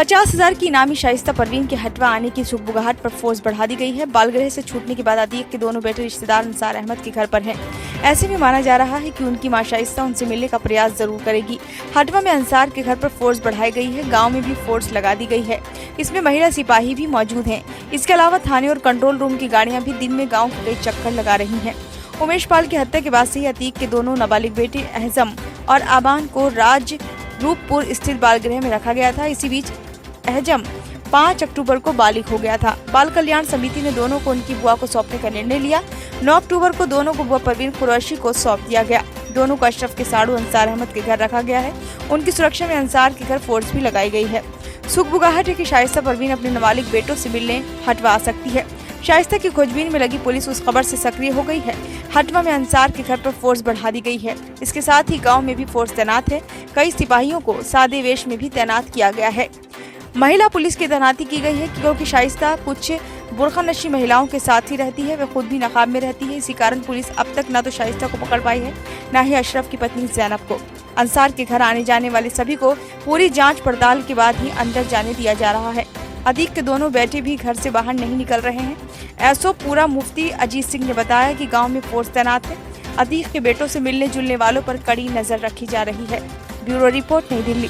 50,000 की इनामी शाइस्ता परवीन के हटवा आने की सुगबुगाहट पर फोर्स बढ़ा दी गई है। बालगृह से छूटने के बाद अतीक के दोनों बेटे रिश्तेदार अंसार अहमद के घर पर हैं। ऐसे में माना जा रहा है कि उनकी मां शाइस्ता उनसे मिलने का प्रयास जरूर करेगी। हटवा में अंसार के घर पर फोर्स बढ़ाई गई है। गाँव में भी फोर्स लगा दी गई है। इसमें महिला सिपाही भी मौजूद है। इसके अलावा थाने और कंट्रोल रूम की गाड़ियाँ भी दिन में गाँव के कई चक्कर लगा रही है। उमेश पाल की हत्या के बाद से ही अतीक के दोनों नाबालिग बेटे अहजम और आबान को रूपपुर स्थित बालगृह में रखा गया था। इसी बीच अहजम 5 अक्टूबर को बालिग हो गया था। बाल कल्याण समिति ने दोनों को उनकी बुआ को सौंपने का निर्णय लिया। 9 अक्टूबर को दोनों को बुआ परवीन कुरैशी को सौंप दिया गया। दोनों को अशरफ के साड़ू अंसार अहमद के घर रखा गया है। उनकी सुरक्षा में अंसार के घर फोर्स भी लगाई गई है। सुगबुगाहट है कि शाइस्ता परवीन अपने नाबालिग बेटों से मिलने हटवा आ सकती है। शाइस्ता की खोजबीन में लगी पुलिस उस खबर से सक्रिय हो गई है। हटवा में अंसार के घर पर फोर्स बढ़ा दी गई है। इसके साथ ही गांव में भी फोर्स तैनात है। कई सिपाहियों को सादे वेश में भी तैनात किया गया है। महिला पुलिस की तैनाती की गई है क्योंकि शाइस्ता कुछ बुरखा नशी महिलाओं के साथ ही रहती है। वह खुद भी नकाब में रहती है। इसी कारण पुलिस अब तक न तो शाइस्ता को पकड़ पाई है, न ही अशरफ की पत्नी ज़ैनब को। अंसार के घर आने जाने वाले सभी को पूरी जांच पड़ताल के बाद ही अंदर जाने दिया जा रहा है। अतीक के दोनों बेटे भी घर से बाहर नहीं निकल रहे हैं। ऐसो पूरा मुफ्ती अजीत सिंह ने बताया कि गांव में फोर्स तैनात है। अतीक के बेटों से मिलने जुलने वालों पर कड़ी नजर रखी जा रही है। ब्यूरो रिपोर्ट, नई दिल्ली।